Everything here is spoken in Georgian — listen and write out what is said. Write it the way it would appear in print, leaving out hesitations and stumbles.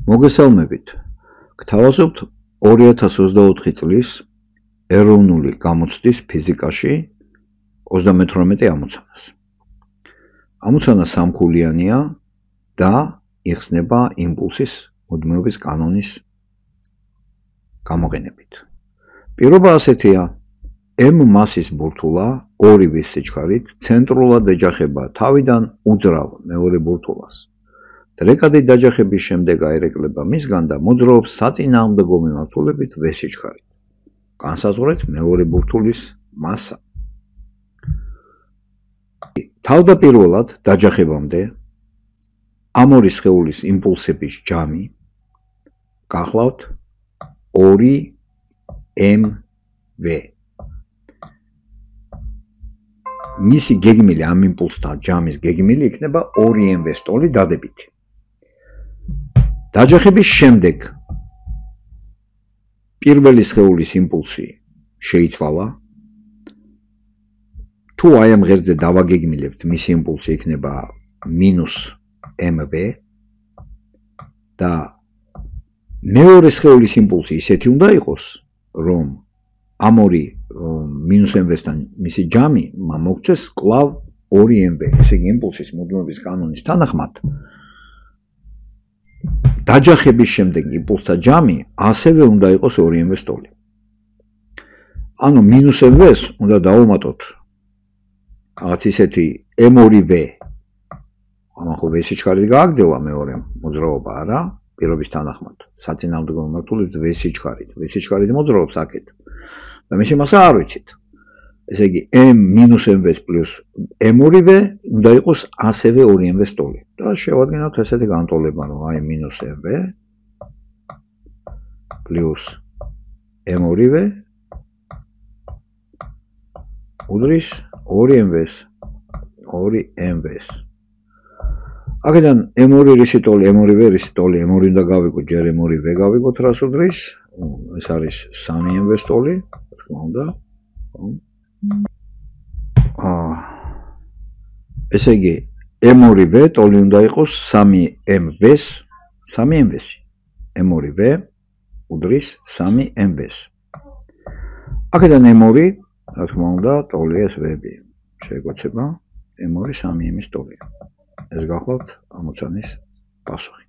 მოგესალმებით. გთავაზობთ 2024 წლის ეროვნული გამოცდის ფიზიკაში 38 ამოცანას. ამოცანა სამქულიანია და იხსნება იმპულსის მუდმივობის კანონის გამოყენებით. პირობა ასეთია: m მასის ბურთულა 2 ვის სიჩქარით ცენტრულად ეჯახება თავიდან უძრავ მეორე ბურთულას. დრეკადი დაჯახების შემდეგ აირეკლება მისგან და მოძრაობს საწინააღმდეგო მიმართულებით v სიჩქარით. განსაზღვრეთ მეორე ბურთულის მასა. თავდაპირველად დაჯახებამდე ამ ორი სხეულის იმპულსების ჯამი გახლავთ 2mv. მისი გეგმილი ამ იმპულსთა ჯამის გეგმილი იქნება 2mv სტოლი დადებითი. დაჯახების შემდეგ პირველი სხეულის იმპულსი შეიცვალა. თუ აი ამ ღერძზე დავაგეგმილებთ, მისი იმპულსი იქნება -mv და მეორე სხეულის იმპულსი ისეთი უნდა იყოს, რომ ამ ორი -mv-სთან მისი ჯამი მოგცეს კვლავ 2mv. ესე იგი იმპულსის მუდმივობის კანონის თანახმად დაჯახების შემდეგ იმპულსთა ჯამი ასევე უნდა იყოს 2mv სტოლი. ანუ -mv-ს უნდა დავუმატოთ რაღაც ისეთი m2v. ამან ხო v სიჩქარით გააგრძელა მეორე მოძრაობა, არა? პირობის თანახმად საწინააღმდეგო მიმართულებით v სიჩქარით. v სიჩქარით მოძრაობს აქეთ. და მისი მასა არ ვიცით. ესე იგი m-mv პლუს m2v უნდა იყოს ასევე 2mv სტოლი. და შევადგენოთ ესეთი განტოლება, რომ აი -mv პლუს m2v უდრის 2mv-ს. აქედან m2 რისი ტოლი, m2v რისი ტოლი, m2 უნდა გავიგოთ, ჯერ m2v გავიგოთ, რას უდრის? ეს არის 3mv სტოლი, თქმა უნდა. ესე იგი m2v ტოლი უნდა იყოს 3mv-ს, 3mv-ში. m2v უდრის 3mv-ს. აქედან m2, რა თქმა უნდა, ტოლი ეს v-ები. შეგვეცება m2 3m-ის ტოლი. ეს გახლავთ ამოცანის პასუხი.